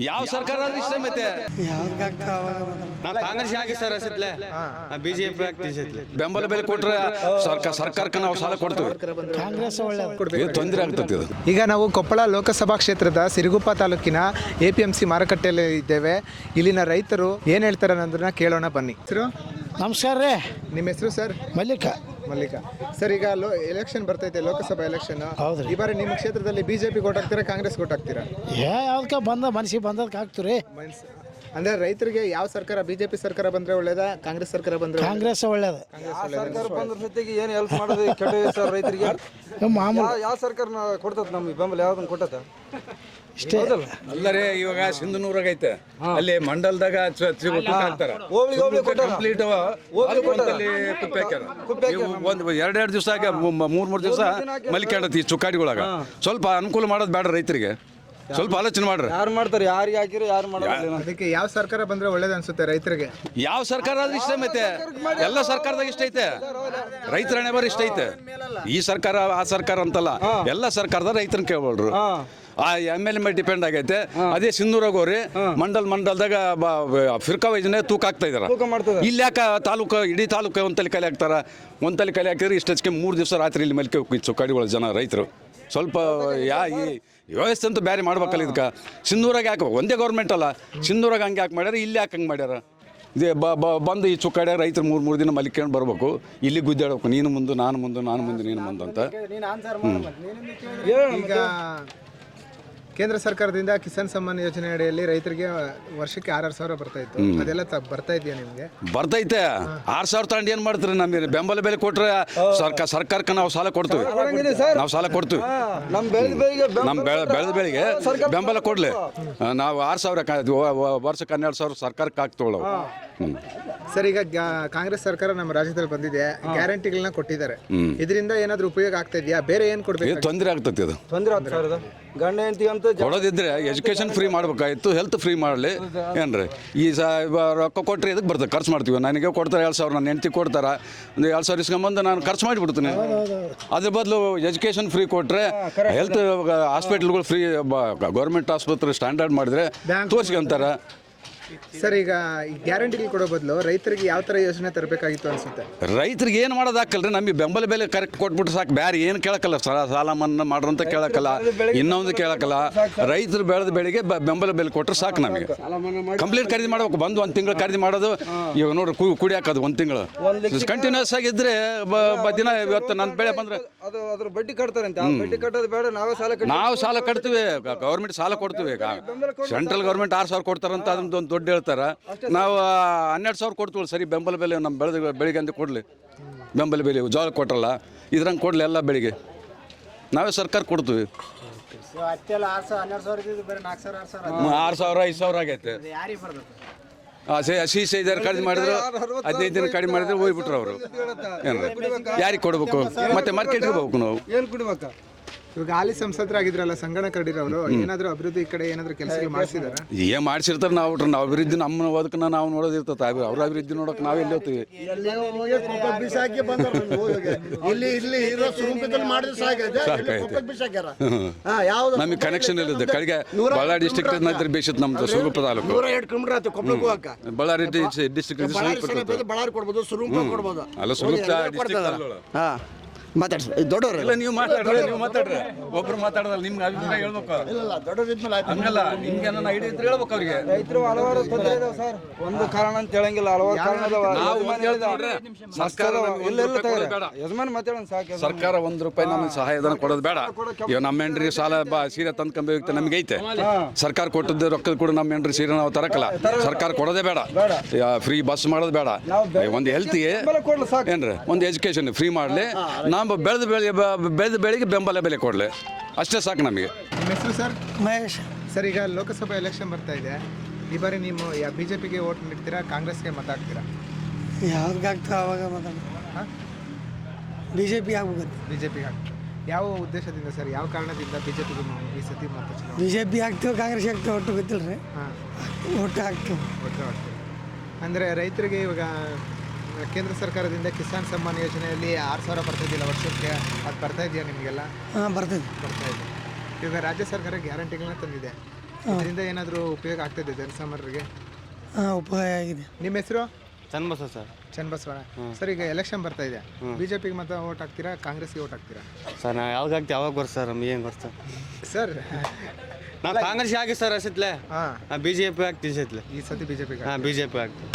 ಯಾವ ಸರ್ಕಾರ ಇಷ್ಟ ಮತ್ತೆ ಕಾಂಗ್ರೆಸ್ ಆಗಿ ಸರ್ ಅಸತ್ಲೆ ಬಿಜೆಪಿ ಆಗ್ತಿಸತ್ಲೆ ಬೆಂಬಲ ಬೆಲೆ ಕೊಟ್ರೆ ಸರ್ಕಾರಕ್ಕೆ ನಾವು ಸಾಲ ಕೊಡ್ತೀವಿ. ಕಾಂಗ್ರೆಸ್ ಒಳ್ಳೆ ತೊಂದರೆ ಆಗ್ತದೆ ಇದು. ಈಗ ನಾವು ಕೊಪ್ಪಳ ಲೋಕಸಭಾ ಕ್ಷೇತ್ರದ ಸಿರುಗುಪ್ಪ ತಾಲೂಕಿನ APMC ಮಾರುಕಟ್ಟೆಯಲ್ಲಿ ಇದ್ದೇವೆ. ಇಲ್ಲಿನ ರೈತರು ಏನು ಹೇಳ್ತಾರೆ ಅನ್ನೋದನ್ನ ಕೇಳೋಣ ಬನ್ನಿ. ಹೆಸರು? ನಮಸ್ಕಾರ ರೀ. ನಿಮ್ಮ ಹೆಸರು ಸರ್? ಮಲ್ಲಿಕ ಸರ್, ಈಗ ಎಲೆಕ್ಷನ್ ಬರ್ತೈತೆ, ಲೋಕಸಭಾ ಎಲೆಕ್ಷನ್. ಹೌದ್ರಿ. ಈ ಬಾರಿ ನಿಮ್ಮ ಕ್ಷೇತ್ರದಲ್ಲಿ BJP ಓಟ್ ಹಾಕ್ತೀರಾ, ಕಾಂಗ್ರೆಸ್ ಓಟ್ ಹಾಕ್ತೀರಾ? ಯಾವ್ದಕ್ಕ ಮನಸ್ಸಿಗೆ ಬಂದದಕ್ಕೆ ಹಾಕ್ತೀರಿ. ಅಂದ್ರೆ ರೈತರಿಗೆ ಯಾವ ಸರ್ಕಾರ, BJP ಸರ್ಕಾರ ಬಂದ್ರೆ ಒಳ್ಳೇದ, ಕಾಂಗ್ರೆಸ್ ಸರ್ಕಾರ ಬಂದ್ರೆ? ಕಾಂಗ್ರೆಸ್ ಒಳ್ಳೇದು. ಸರ್ಕಾರ ಬಂದ್ರ ಜೊತೆಗೆ ಏನು ಹೆಲ್ಪ್ ಮಾಡೋದು ಕೆಟ್ಟ ಸರ್ ರೈತರಿಗೆ. ಮಾಮೂಲು ಯಾವ ಸರ್ಕಾರ ಕೊಡ್ತದ ನಮ್ಗೆ ಬೆಂಬಲ ಯಾವ್ದನ್ನ ಕೊಟ್ಟದ ಇಷ್ಟೇ ಅಲ್ಲರೇ ಇವಾಗ ಸಿಂಧನೂರಾಗ ಐತೆ, ಅಲ್ಲಿ ಮಂಡಲದಾಗ ಕಂಪ್ಲೀಟ್ ಒಂದು ಎರಡೆರಡು ದಿವಸ ಮೂರು ದಿವಸ ಮಲಿಕಾಡತಿ ಚುಕ್ಕಾಡಿಗಳಾಗ. ಸ್ವಲ್ಪ ಅನುಕೂಲ ಮಾಡೋದು ಬೇಡ ರೈತರಿಗೆ, ಸ್ವಲ್ಪ ಆಲೋಚನೆ ಮಾಡ್ರಿ. ಯಾರು ಮಾಡ್ತಾರೆ, ಯಾರಿಗೆ ಹಾಕಿರೋ ಯಾರು ಮಾಡೋದು. ಅದಕ್ಕೆ ಯಾವ ಸರ್ಕಾರ ಬಂದ್ರೆ ಒಳ್ಳೇದು ಅನ್ಸುತ್ತೆ ರೈತರಿಗೆ? ಯಾವ ಸರ್ಕಾರ ಆದ್ರೂ ಇಷ್ಟ ಐತೆ, ಎಲ್ಲ ಸರ್ಕಾರದಾಗ ಇಷ್ಟ ಐತೆ, ರೈತರ ಹಣೆ ಬರ ಇಷ್ಟ ಐತೆ. ಈ ಸರ್ಕಾರ ಆ ಸರ್ಕಾರ ಅಂತಲ್ಲ, ಎಲ್ಲ ಸರ್ಕಾರದ ರೈತರನ್ನ ಕೇಳ್ಬೋಳ್ರು. ಆ MLA ಮೇಲೆ ಡಿಪೆಂಡ್ ಆಗೈತೆ. ಅದೇ ಸಿಂಧೂರಾಗ ಹೋರಿ ಮಂಡಲದಾಗ ಫಿರ್ಕಾ ವೈಜ್ನೆ ತೂಕ ಆಗ್ತಾ ಇದಾರ. ಇಲ್ಲಿ ಯಾಕೆ ತಾಲೂಕು, ಇಡೀ ತಾಲೂಕು ಒಂದಲ್ಲಿ ಕಲೆ ಹಾಕ್ತಾರ. ಒಂದಲ್ಲಿ ಕಲೆ ಹಾಕಿದ್ರೆ ಇಷ್ಟಕ್ಕೆ 3 ದಿವಸ ರಾತ್ರಿ ಇಲ್ಲಿ ಮಲ್ಕೆ ಚುಕ್ಕಾಡಿಗಳ ಜನ ರೈತರು. ಸ್ವಲ್ಪ ಈ ವ್ಯವಸ್ಥೆ ಅಂತೂ ಬೇರೆ ಮಾಡ್ಬೇಕಲ್ಲ. ಇದಕ್ಕೆ ಸಿಂಧೂರಾಗ ಯಾಕೆ ಒಂದೇ ಗೌರ್ಮೆಂಟ್ ಅಲ್ಲ, ಸಿಂಧೂರಾಗ ಹಂಗೆ ಯಾಕೆ ಮಾಡ್ಯಾರ, ಇಲ್ಲಿ ಯಾಕೆ ಹಂಗೆ ಮಾಡ್ಯಾರ? ಇದೇ ಬಂದು ಈ ಚುಕ್ಕಾಡ್ಯಾಗ ರೈತರು 3 ದಿನ ಮಲಿಕೊಂಡು ಬರ್ಬೇಕು, ಇಲ್ಲಿ ಗುದ್ದಾಡ್ಬೇಕು, ನೀನು ಮುಂದೆ ನಾನು ಮುಂದೆ, ನಾನು ಮುಂದೆ ನೀನು ಮುಂದೆ ಅಂತ. ಈಗ ಕೇಂದ್ರ ಸರ್ಕಾರದಿಂದ ಕಿಸಾನ್ ಸಮ್ಮಾನ್ ಯೋಜನೆ ಅಡಿಯಲ್ಲಿ ರೈತರಿಗೆ ವರ್ಷಕ್ಕೆ 6,000 ಬರ್ತಾ ಇತ್ತು, ಅದೆಲ್ಲ ಬರ್ತಾ ಇದೆಯಾ ನಿಮ್ಗೆ? ಬರ್ತೈತೆ. 6,000 ತಗೊಂಡು ಏನು ಮಾಡ್ತೀರಿ? ನಮಗೆ ಬೆಂಬಲ ಬೆಲೆ ಕೊಟ್ರೆ ಸರ್ಕಾರಕ್ಕೆ ನಾವು ಸಾಲ ಕೊಡ್ತೀವಿ, ನಾವು ಸಾಲ ಕೊಡ್ತೀವಿ. ನಮ್ಮ ಬೆಳೆದ ಬೆಳೆಗೆ ಬೆಂಬಲ ಕೊಡ್ಲಿ. ನಾವು 6,000 ವರ್ಷಕ್ಕೆ 12,000 ಸರ್ಕಾರಕ್ಕೆ ಹಾಕ್ತೋಳು. ಸರ್, ಈಗ ಕಾಂಗ್ರೆಸ್ ಸರ್ಕಾರ ನಮ್ಮ ರಾಜ್ಯದಲ್ಲಿ ಬಂದಿದೆ, ಗ್ಯಾರಂಟಿಗಳನ್ನ ಕೊಟ್ಟಿದ್ದಾರೆ. ಇದರಿಂದ ಏನಾದ್ರೂ ಉಪಯೋಗ ಆಗ್ತಾ ಇದೆಯಾ? ಬೇರೆ ಏನ್ ಕೊಡ್ಬೇಕು? ತೊಂದರೆ ಆಗ್ತೈತಿ. ಅದು ತೊಂದರೆ ಆಗ್ತದೆ. ಗಂಡ ಹೆಂಡತಿ ಅಂತ ಕೊಡೋದಿದ್ರೆ ಎಜುಕೇಶನ್ ಫ್ರೀ ಮಾಡ್ಬೇಕಾಯ್ತು, ಹೆಲ್ತ್ ಫ್ರೀ ಮಾಡಲಿ. ಏನ್ರಿ ಈ ರೊಕ್ಕ ಕೊಟ್ಟರೆ ಇದಕ್ಕೆ ಬರ್ತದೆ, ಖರ್ಚು ಮಾಡ್ತೀವಿ. ನನಗೆ ಕೊಡ್ತಾರೆ 2,000, ನನ್ನ ಹೆಂಡತಿ ಕೊಡ್ತಾರೆ ಒಂದು 2,000 ಇಸ್ಕೊಂಬಂದು ನಾನು ಖರ್ಚು ಮಾಡಿಬಿಡ್ತೀನಿ. ಅದ್ರ ಬದಲು ಎಜುಕೇಶನ್ ಫ್ರೀ ಕೊಟ್ಟರೆ, ಹೆಲ್ತ್ ಹಾಸ್ಪಿಟಲ್ಗಳು ಫ್ರೀ, ಗೌರ್ಮೆಂಟ್ ಆಸ್ಪತ್ರೆ ಸ್ಟ್ಯಾಂಡರ್ಡ್ ಮಾಡಿದ್ರೆ ತೋರಿಸ್ಕೊಂತಾರೆ. ಸರ್, ಈಗ ಈ ಗ್ಯಾರಂಟಿಗಳು ಕೊಡೋ ಬದಲು ರೈತರಿಗೆ ಯಾವ ತರ ಯೋಜನೆ ತರಬೇಕಾಗಿತ್ತು ಅನ್ಸುತ್ತೆ? ರೈತರಿಗೆ ಏನು ಮಾಡೋದಾಕಲ್ರಿ, ನಮಗೆ ಬೆಂಬಲ ಬೆಲೆ ಕರೆಕ್ಟ್ ಕೊಟ್ಬಿಟ್ಟು ಸಾಕು. ಬೇರೆ ಏನು ಕೇಳಕ್ಕಲ್ಲ, ಸಾಲ ಮನ್ನಾ ಮಾಡ್ರಂತ ಕೇಳಕ್ಕಲ್ಲ, ಇನ್ನೊಂದು ಕೇಳಕ್ಕಲ್ಲ. ರೈತರು ಬೆಳೆದ ಬೆಳೆಗೆ ಬೆಂಬಲ ಬೆಲೆ ಕೊಟ್ಟರೆ ಸಾಕು. ನಮಗೆ ಕಂಪ್ಲೀಟ್ ಖರೀದಿ ಮಾಡ್ಬೇಕು. ಬಂದು 1 ತಿಂಗಳು ಖರೀದಿ ಮಾಡೋದು. ಇವಾಗ ನೋಡ್ರಿ ಕುಡಿ ಹಾಕೋದು 1 ತಿಂಗಳು ಕಂಟಿನ್ಯೂಸ್ ಆಗಿದ್ರೆ ದಿನ ಇವತ್ತು ನನ್ನ ಬೆಳೆ ಬಂದ್ರೆ ಅದು ಅದ್ರ ಬಡ್ಡಿ ಕಟ್ತಾರೆ ಅಂತ. ಬಡ್ಡಿ ಕಟ್ಟೋದು ಬೇಡ, ನಾವು ಸಾಲ ಕಟ್ತೀವಿ. ಗೌರ್ಮೆಂಟ್ ಸಾಲ ಕೊಡ್ತೀವಿ. ಸೆಂಟ್ರಲ್ ಗೌರ್ಮೆಂಟ್ 6,000 ಕೊಡ್ತಾರಂತ ಅದೊಂದು ದೊಡ್ಡ ಹೇಳ್ತಾರ. ನಾವು 12,000 ಕೊಡ್ತೀವಿ. ಸರಿ, ಬೆಂಬಲ ಬೆಲೆ ನಮ್ಮ ಬೆಳಿಗ್ಗೆ ಅಂತ ಕೊಡಲಿ. ಬೆಂಬಲ ಬೆಲೆ ಜೋಳ ಕೊಟ್ಟಲ್ಲ, ಇದ್ರಂಗೆ ಕೊಡಲಿ. ಎಲ್ಲ ಬೆಳಿಗ್ಗೆ ನಾವೇ ಸರ್ಕಾರ ಕೊಡ್ತೀವಿ. 6,000 5,000 ಆಗೈತೆ. ಹಸಿ ಖರೀದಿ ಮಾಡಿದ್ರು 15 ದಿನ ಕಡಿಮೆ ಮಾಡಿದ್ರೆ ಹೋಗ್ಬಿಟ್ರು ಅವರು. ಏನ್ರಿ ಯಾರಿಗೆ ಕೊಡ್ಬೇಕು? ಮತ್ತೆ ಮಾರ್ಕೆಟ್ಗೆ ಹೋಗ್ಬೇಕು ನಾವು. ಏನು ಕುಡಿಬೇಕಾ? ಇವಾಗ ಹಾಲಿ ಸಂಸದರಾಗಿದ್ರಲ್ಲ ಸಂಗಣ್ಣ ಕರಡಿ ಅವರು, ಏನಾದ್ರು ಅಭಿವೃದ್ಧಿ ಈ ಕಡೆ ಏನಾದ್ರು ಕೆಲಸ ಮಾಡಿಸಿದಾರ? ಏನ್ ಮಾಡ್ಸಿರ್ತಾರೆ. ನಾವು ಅಭಿವೃದ್ಧಿ ನಮ್ಮ ಓದಕ್ಕೆ ನಾವು ನೋಡೋದಿರ್ತದೆ. ಅವ್ರ ಅಭಿವೃದ್ಧಿ ನೋಡೋಕೆ ನಾವ್ ಎಲ್ಲಿ ಹೋಗ್ತೀವಿ? ನಮಗೆ ಕನೆಕ್ಷನ್ ಇಲ್ಲದೆ ಕಡೆಗೆ ಬಳ್ಳಾರಿ ಡಿಸ್ಟ್ರಿಕ್ಟ್ ಬೇಸಿತ್ ನಮ್ದು ಸ್ವರೂಪ ತಾಲೂಕು. ಬಳ್ಳಾರಿ ಡಿಸ್ಟ್ರಿಕ್ಟ್ ಅಲ್ಲ, ಸ್ವರೂಪ ಡಿಸ್ಟ್ರಿಕ್ಟ್ ಮಾತಾಡ್ಸಿ ದೊಡ್ಡವರು ಇಲ್ಲ. ನೀವು ಮಾತಾಡ್ರಿ ಒಬ್ರು ಮಾತಾಡೋದಲ್ಲ, ನಿಮ್ಗೆ ಅಭಿಪ್ರಾಯ ಹೇಳ್ಬೇಕು. ಹಂಗಲ್ಲ, ನಿಮ್ಗೆ ನನ್ನ ಐಡಿಯಾ ಇದ್ರೆ ಹೇಳ್ಬೇಕು ಅವ್ರಿಗೆ. ರೈತರು ಹಲವಾರು ತೊಂದರೆ ಇದಾವೆ ಸರ್. ಒಂದು ಕಾರಣ ಅಂತ ಹೇಳಂಗಿಲ್ಲ, ಹಲವಾರು ಕಾರಣ ಇದಾವೆ. ಸರ್ಕಾರ ₹1 ನಮಗೆ ಸಹಾಯಧನ ಕೊಡೋದು ಬೇಡ. ಈಗ ನಮ್ಮ ಹೆಂಡ್ರಿಗೆ ಸಾಲ ಸೀರೆ ತಂದ್ಕೊಂಬೇಕು ನಮ್ಗೆ ಐತೆ. ಸರ್ಕಾರ ಕೊಟ್ಟದ್ದು ರೊಕ್ಕದ ಕೂಡ ನಮ್ಮ ಹೆಂಡ್ರಿ ಸೀರೆ ನಾವು ತರಕಲ್ಲ. ಸರ್ಕಾರ ಕೊಡೋದೇ ಬೇಡ. ಫ್ರೀ ಬಸ್ ಮಾಡೋದು ಬೇಡ. ಒಂದು ಹೆಲ್ತ್ಗೆ ಏನ್ರಿ, ಒಂದು ಎಜುಕೇಶನ್ ಫ್ರೀ ಮಾಡಲಿ. ನಾವು ಬೆಳೆದ ಬೆಳೆಗೆ ಬೆಂಬಲ ಬೆಲೆ ಕೊಡಲಿ, ಅಷ್ಟೇ ಸಾಕು ನಮಗೆ. ನಿಮ್ಮ ಹೆಸರು ಸರ್? ಮಹೇಶ್. ಸರ್, ಈಗ ಲೋಕಸಭಾ ಎಲೆಕ್ಷನ್ ಬರ್ತಾ ಇದೆ. ಈ ಬಾರಿ ನೀವು BJPಗೆ ಓಟ್ ನೀಡ್ತೀರಾ, ಕಾಂಗ್ರೆಸ್ಗೆ ಮತ ಹಾಕ್ತೀರಾ? ಯಾವ್ದು ಆಗ್ತದೆ ಅವಾಗ BJP ಆಗ್ಬೇಕು. BJPಗೆ ಹಾಕ್ತೀರಾ? ಯಾವ ಉದ್ದೇಶದಿಂದ ಸರ್, ಯಾವ ಕಾರಣದಿಂದ BJPಗೆ ಈ ಸತಿ ಮತ ಚಲಾವಣೆ? BJP ಆಗ್ತೀವಿ, ಕಾಂಗ್ರೆಸ್ ಆಗ್ತೀವಿ, ಒಟ್ಟು ಗೊತ್ತಿಲ್ಲ ರೀ. ಒಟ್ಟು ಹಾಕ್ತೀವಿ. ಅಂದರೆ ರೈತರಿಗೆ ಇವಾಗ ಕೇಂದ್ರ ಸರ್ಕಾರದಿಂದ ಕಿಸಾನ್ ಸಮ್ಮಾನ್ ಯೋಜನೆಯಲ್ಲಿ 6,000 ಬರ್ತಿದ್ದಿಲ್ಲ ವರ್ಷಕ್ಕೆ, ಅದು ಬರ್ತಾ ಇದೆಯಾ ನಿಮಗೆಲ್ಲ? ಬರ್ತಾ ಇದೆ. ಇವಾಗ ರಾಜ್ಯ ಸರ್ಕಾರ ಗ್ಯಾರಂಟಿಗಳನ್ನ ತಂದಿದೆ. ಇದರಿಂದ ಏನಾದರೂ ಉಪಯೋಗ ಆಗ್ತದೆ ಜನಸಾಮಾನ್ಯರಿಗೆ? ಹಾಂ ಉಪಯೋಗ ಆಗಿದೆ. ನಿಮ್ಮ ಹೆಸರು? ಚನ್ನಬಸವ ಸರ್. ಚನ್ನಬಸವಣ್ಣ. ಸರ್ ಈಗ ಎಲೆಕ್ಷನ್ ಬರ್ತಾ ಇದೆ, ಬಿಜೆಪಿಗೆ ಮತ್ತೆ ಓಟ್ ಹಾಕ್ತೀರಾ ಕಾಂಗ್ರೆಸ್ಗೆ ಓಟ್ ಹಾಕ್ತೀರಾ? ಸರ್ ನಾವು ಯಾವಾಗ ಆಗ್ತೀವಿ ಯಾವಾಗ ಬರ್ತ ಸರ್, ನಮ್ಗೆ ಏನು ಬರ್ತ ಸರ್ ನಾವು ಕಾಂಗ್ರೆಸ್ ಆಗಿ ಸರ್ ಅಸತ್ಲೆ ಹಾಂ ಬಿ ಜೆ ಪಿ ಆಗ್ತೀವಿ ಸತ್ಲೆ. ಈ ಸತಿ ಬಿಜೆಪಿಗೆ ಹಾಂ ಬಿ ಜೆ ಪಿ ಆಗ್ತೀವಿ.